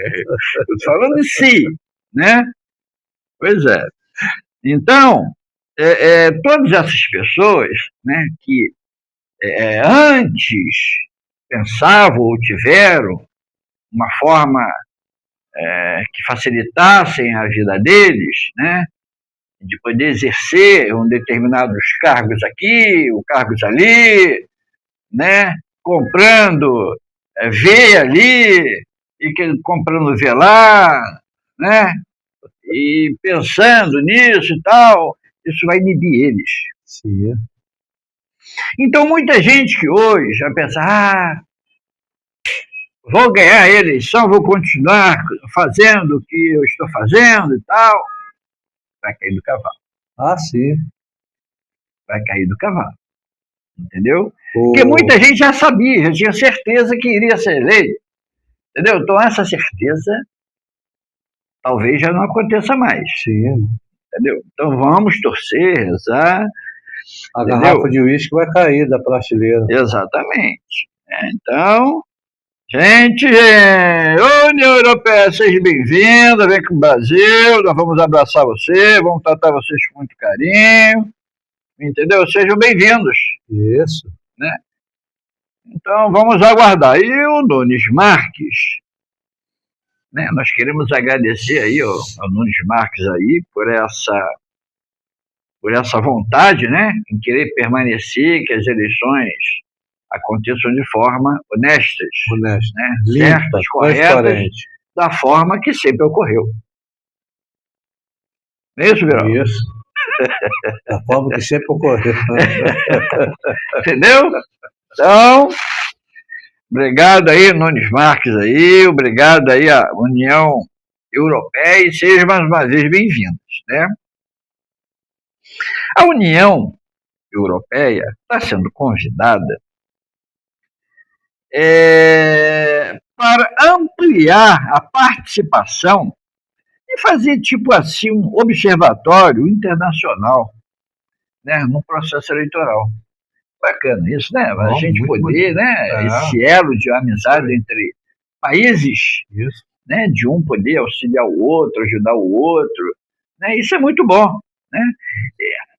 Estou falando de si, né? Pois é. Então, todas essas pessoas, né, que antes pensavam ou tiveram uma forma que facilitassem a vida deles, né, de poder exercer determinados cargos aqui, ou cargos ali, né, comprando V ali, e comprando V lá, né, e pensando nisso e tal, isso vai inibir eles. Sim. Então, muita gente que hoje já pensa, vou ganhar a eleição, vou continuar fazendo o que eu estou fazendo e tal, vai cair do cavalo. Ah, sim. Vai cair do cavalo. Entendeu? Porque muita gente já sabia, já tinha certeza que iria ser eleito. Entendeu? Então, essa certeza talvez já não aconteça mais. Sim. Entendeu? Então, vamos torcer, rezar. A garrafa de uísque vai cair da prateleira. Exatamente. Então, gente, União Europeia, seja bem-vinda, vem com o Brasil, nós vamos abraçar você, vamos tratar vocês com muito carinho, entendeu? Sejam bem-vindos. Isso. Né? Então, vamos aguardar. E o Nunes Marques, né? Nós queremos agradecer aí ao Nunes Marques aí por essa vontade, né, em querer permanecer, que as eleições aconteçam de forma honestas, né, certas, corretas, da forma que sempre ocorreu. Não é isso, Virão? Isso. Da forma que sempre ocorreu. Entendeu? Então, obrigado aí, Nunes Marques aí, obrigado aí à União Europeia e sejam mais uma vez bem-vindos, né? A União Europeia está sendo convidada para ampliar a participação e fazer, tipo assim, um observatório internacional, né, no processo eleitoral. Bacana isso, né? A gente poder, né, esse elo de amizade entre países, né, de um poder auxiliar o outro, ajudar o outro, né, isso é muito bom, né?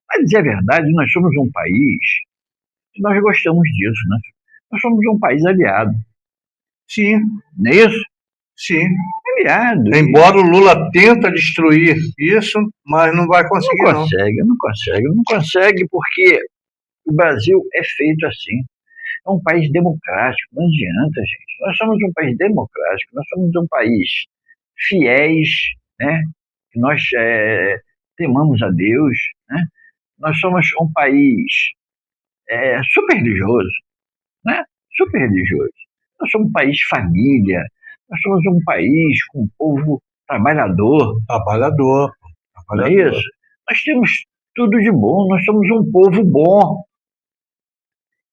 Para dizer a verdade, nós somos um país que nós gostamos disso, né? Nós somos um país aliado. Sim. Não é isso? Sim. Aliado. Embora o Lula tenta destruir isso, mas não vai conseguir, não consegue, porque o Brasil é feito assim. É um país democrático, não adianta, gente. Nós somos um país democrático, nós somos um país fiéis, né? Nós temamos a Deus, né? Nós somos um país super religioso, né? Super religioso. Nós somos um país família, nós somos um país com um povo trabalhador. Não é isso? Nós temos tudo de bom, nós somos um povo bom.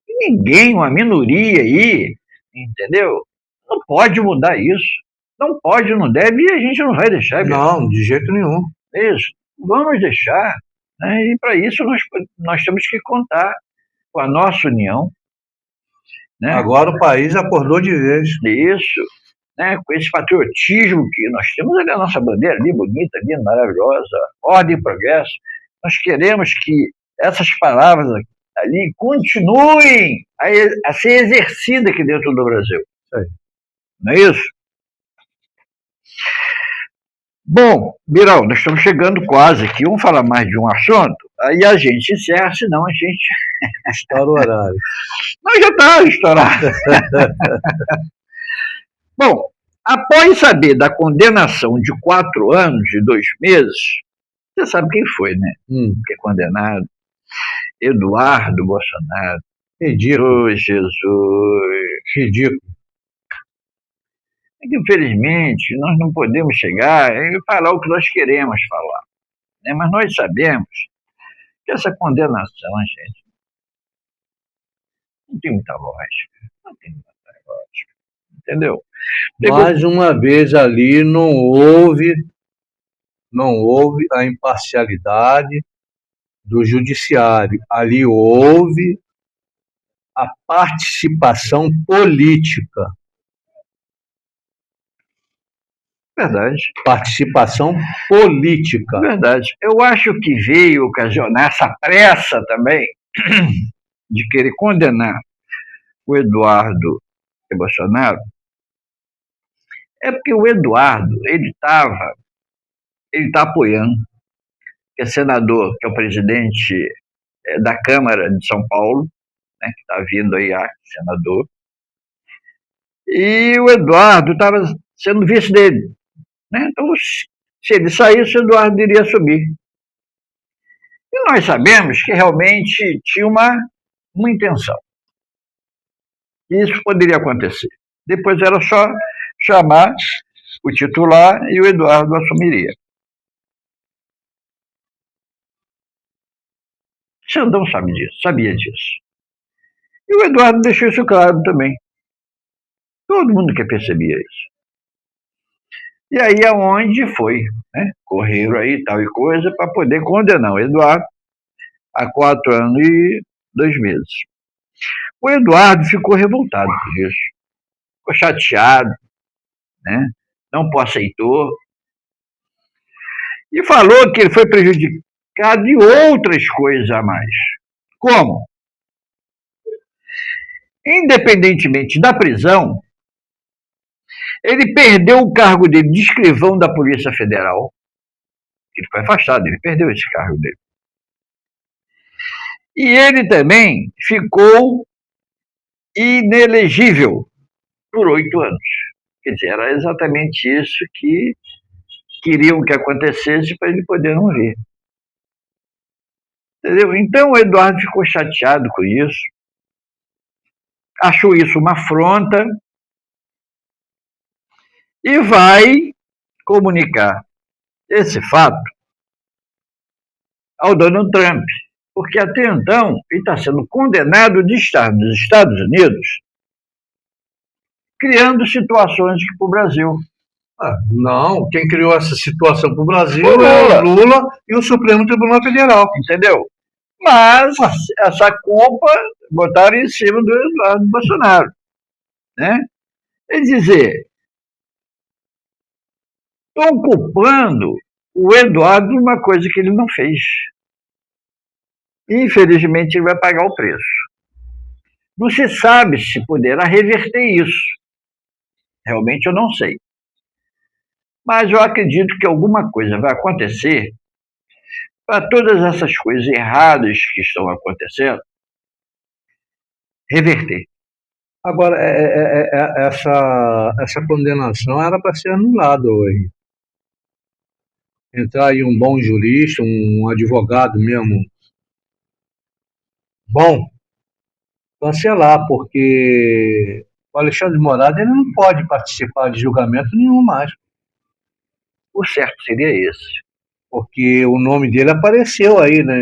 E ninguém, uma minoria aí, entendeu? Não pode mudar isso. Não pode, não deve, e a gente não vai deixar. Não, de jeito nenhum. Isso, vamos deixar. Né? E para isso nós temos que contar com a nossa união. Né? Agora o país acordou de vez. Isso, né? Com esse patriotismo que nós temos ali, a nossa bandeira ali, bonita, ali, maravilhosa, ordem e progresso. Nós queremos que essas palavras ali continuem a ser exercidas aqui dentro do Brasil. Não é isso? Bom, Birão, nós estamos chegando quase aqui. Vamos falar mais de um assunto, aí a gente encerra, senão a gente... Estoura o horário. Não, já está estourado. Bom, após saber da condenação de 4 anos e 2 meses, você sabe quem foi, né? Que é condenado? Eduardo Bolsonaro. Ridículo. Oh, Jesus. Ridículo. É que, infelizmente, nós não podemos chegar e falar o que nós queremos falar. Né? Mas nós sabemos que essa condenação, gente, não tem muita lógica. Não tem muita lógica. Entendeu? Mais uma vez ali não houve a imparcialidade do judiciário. Ali houve a participação política. Verdade. Participação política. Verdade. Eu acho que veio ocasionar essa pressa também de querer condenar o Eduardo Bolsonaro. É porque o Eduardo, ele está apoiando, que é senador, que é o presidente da Câmara de São Paulo, né, que está vindo aí, senador. E o Eduardo estava sendo vice dele. Né? Então, se ele saísse, o Eduardo iria subir. E nós sabemos que realmente tinha uma uma intenção. Isso poderia acontecer. Depois era só chamar o titular e o Eduardo assumiria. Xandão sabia disso. E o Eduardo deixou isso claro também. Todo mundo que percebia isso. E aí aonde foi, né? Correram aí tal e coisa para poder condenar o Eduardo a 4 anos e 2 meses. O Eduardo ficou revoltado por isso. Ficou chateado, né? Não aceitou. E falou que ele foi prejudicado de outras coisas a mais. Como? Independentemente da prisão, ele perdeu o cargo dele de escrivão da Polícia Federal. Ele foi afastado, ele perdeu esse cargo dele. E ele também ficou inelegível por 8 anos. Quer dizer, era exatamente isso que queriam que acontecesse para ele poder não vir. Entendeu? Então o Eduardo ficou chateado com isso, achou isso uma afronta e vai comunicar esse fato ao Donald Trump, porque até então ele está sendo condenado de estar nos Estados Unidos criando situações para o Brasil. Não, quem criou essa situação para o Brasil é o Lula e o Supremo Tribunal Federal. Entendeu? Mas essa culpa botaram em cima do Eduardo Bolsonaro. Né? Quer dizer, estão culpando o Eduardo de uma coisa que ele não fez. Infelizmente, ele vai pagar o preço. Não se sabe se poderá reverter isso. Realmente eu não sei. Mas eu acredito que alguma coisa vai acontecer para todas essas coisas erradas que estão acontecendo reverter. Agora, essa condenação era para ser anulada hoje. Entrar aí um bom jurista, um advogado mesmo bom, cancelar, porque o Alexandre de Moraes ele não pode participar de julgamento nenhum mais. O certo seria esse. Porque o nome dele apareceu aí, né,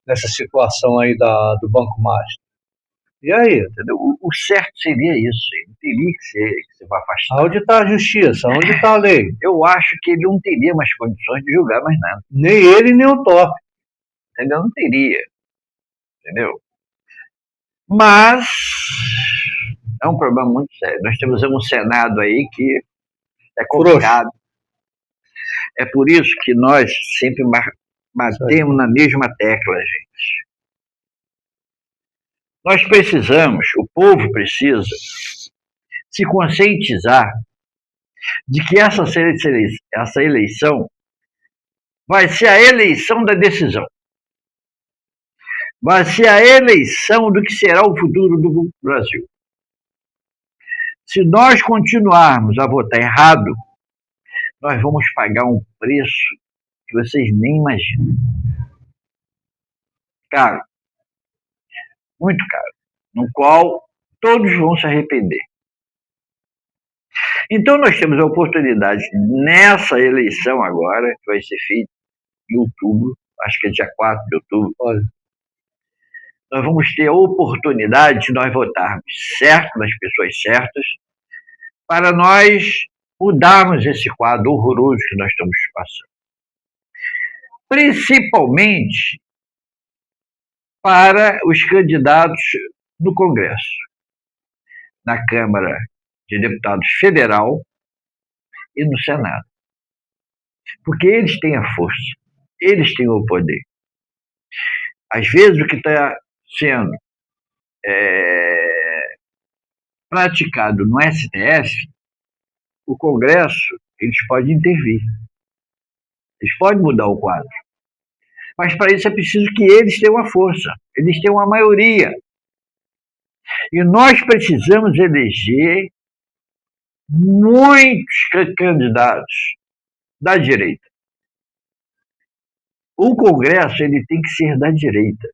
nessa situação aí do Banco Master. E aí? Entendeu? O certo seria isso. Ele teria que ser afastado. Onde está a justiça? Onde está a lei? Eu acho que ele não teria mais condições de julgar mais nada. Nem ele, nem o Toffoli. Entendeu? Não teria. Entendeu? Mas é um problema muito sério. Nós temos um Senado aí que é complicado. É por isso que nós sempre batemos na mesma tecla, gente. Nós precisamos, o povo precisa se conscientizar de que essa eleição vai ser a eleição da decisão. Vai ser a eleição do que será o futuro do Brasil. Se nós continuarmos a votar errado, nós vamos pagar um preço que vocês nem imaginam. Caro. Muito caro. No qual todos vão se arrepender. Então nós temos a oportunidade nessa eleição agora, que vai ser feita em outubro, acho que é dia 4 de outubro, olha, nós vamos ter a oportunidade de nós votarmos certo, nas pessoas certas, para nós mudarmos esse quadro horroroso que nós estamos passando. Principalmente para os candidatos no Congresso, na Câmara de Deputados Federal e no Senado. Porque eles têm a força, eles têm o poder. Às vezes o que está sendo praticado no STF, o Congresso, eles podem intervir. Eles podem mudar o quadro. Mas para isso é preciso que eles tenham a força, eles tenham a maioria. E nós precisamos eleger muitos candidatos da direita. O Congresso ele tem que ser da direita,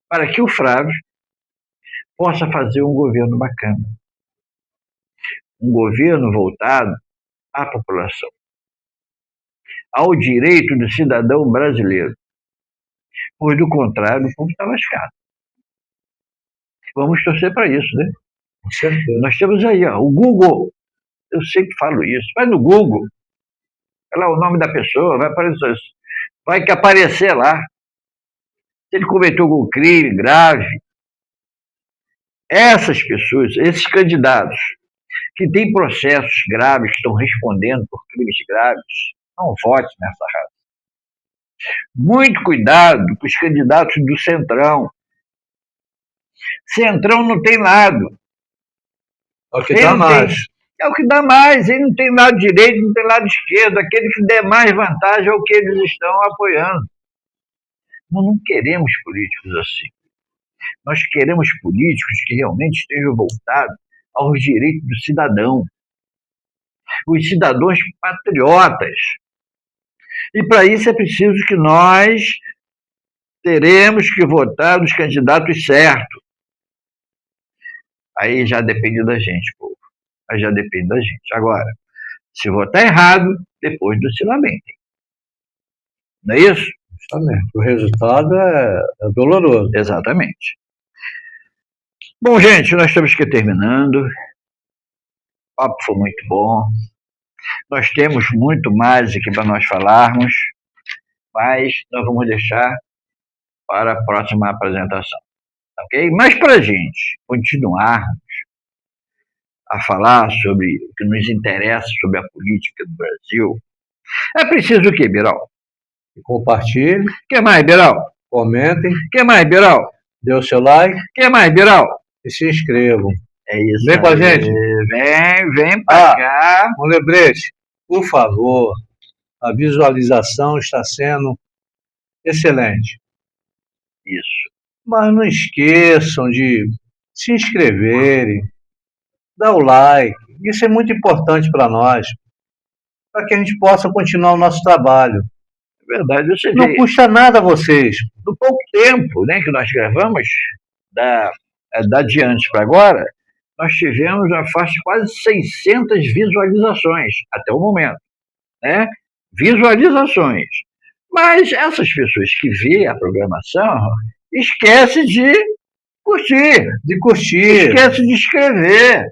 para que o Flávio possa fazer um governo bacana. Um governo voltado à população, ao direito do cidadão brasileiro. Pois, do contrário, o povo está lascado. Vamos torcer para isso, né? Com certeza. Nós temos aí, ó, o Google. Eu sempre falo isso. Vai no Google. Olha lá o nome da pessoa, vai que aparecer lá. Se ele cometeu algum crime grave. Essas pessoas, esses candidatos que têm processos graves, que estão respondendo por crimes graves, não vote nessa raça. Muito cuidado com os candidatos do Centrão. Centrão não tem lado. É o que dá mais. É o que dá mais. Ele não tem lado direito, não tem lado esquerdo. Aquele que der mais vantagem é o que eles estão apoiando. Nós não queremos políticos assim. Nós queremos políticos que realmente estejam voltados aos direitos do cidadão. Os cidadãos patriotas. E para isso é preciso que nós teremos que votar nos candidatos certos. Aí já depende da gente, povo. Aí já depende da gente. Agora, se votar errado, depois não se lamentem. Não é isso? Justamente. O resultado é doloroso. Exatamente. Bom, gente, nós temos que ir terminando. O papo foi muito bom. Nós temos muito mais aqui para nós falarmos, mas nós vamos deixar para a próxima apresentação. Ok? Mas para a gente continuarmos a falar sobre o que nos interessa sobre a política do Brasil, é preciso o quê, Biral? Compartilhe. O que mais, Biral? Comentem. O que mais, Biral? Dê o seu like. O que mais, Biral? E se inscrevam. É isso. Vem com a gente. Vem para cá. Um lembrete, por favor, a visualização está sendo excelente. Isso. Mas não esqueçam de se inscreverem, dar o like. Isso é muito importante para nós, para que a gente possa continuar o nosso trabalho. É verdade. Você Não vê, custa nada a vocês. no pouco tempo, né, que nós gravamos, da de antes para agora, nós tivemos uma faixa de quase 600 visualizações, até o momento. Né? Visualizações. Mas essas pessoas que vêem a programação esquecem de curtir. Esquecem de escrever.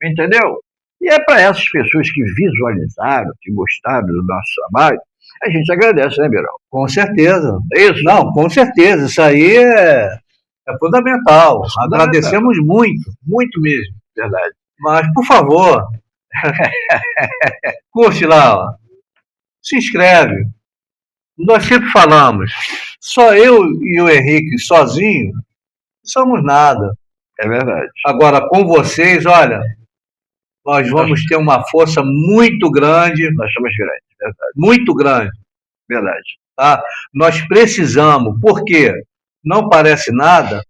Entendeu? E é para essas pessoas que visualizaram, que gostaram do nosso trabalho, a gente agradece, né, Biral? Com certeza. É isso? Não, com certeza. Isso aí é fundamental. Agradecemos muito, muito mesmo. Verdade. Mas, por favor, curte lá, ó. Se inscreve. Nós sempre falamos, só eu e o Henrique sozinho, somos nada. É verdade. Agora, com vocês, olha, nós vamos ter uma força muito grande. Nós somos grandes, verdade. Muito grande. Verdade. Tá? Nós precisamos, porque não parece nada,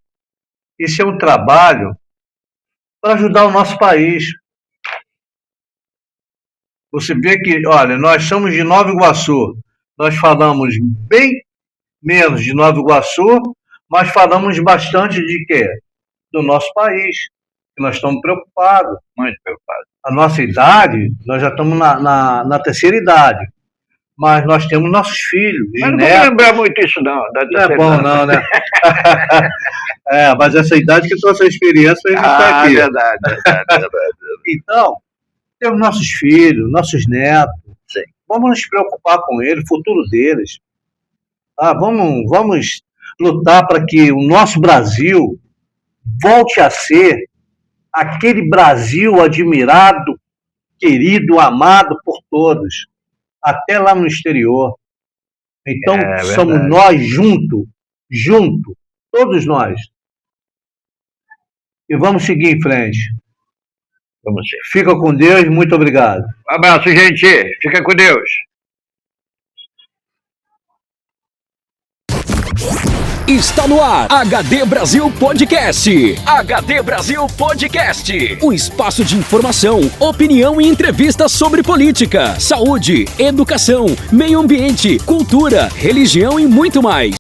isso é um trabalho para ajudar o nosso país. Você vê que, olha, nós somos de Nova Iguaçu, nós falamos bem menos de Nova Iguaçu, mas falamos bastante de quê? Do nosso país. Nós estamos preocupados. Muito preocupados. A nossa idade, nós já estamos na terceira idade. Mas nós temos nossos filhos. Mas não vou lembrar muito isso, não. Não é bom, não, né? Mas essa idade que trouxe a experiência para a gente estar aqui. Verdade. Então, temos nossos filhos, nossos netos. Sim. Vamos nos preocupar com eles, o futuro deles. Vamos lutar para que o nosso Brasil volte a ser aquele Brasil admirado, querido, amado por todos, até lá no exterior. Então, somos nós junto, todos nós. E vamos seguir em frente. Vamos ser. Fica com Deus, muito obrigado. Um abraço, gente. Fica com Deus. Está no ar, HD Brasil Podcast. HD Brasil Podcast. Um espaço de informação, opinião e entrevistas sobre política, saúde, educação, meio ambiente, cultura, religião e muito mais.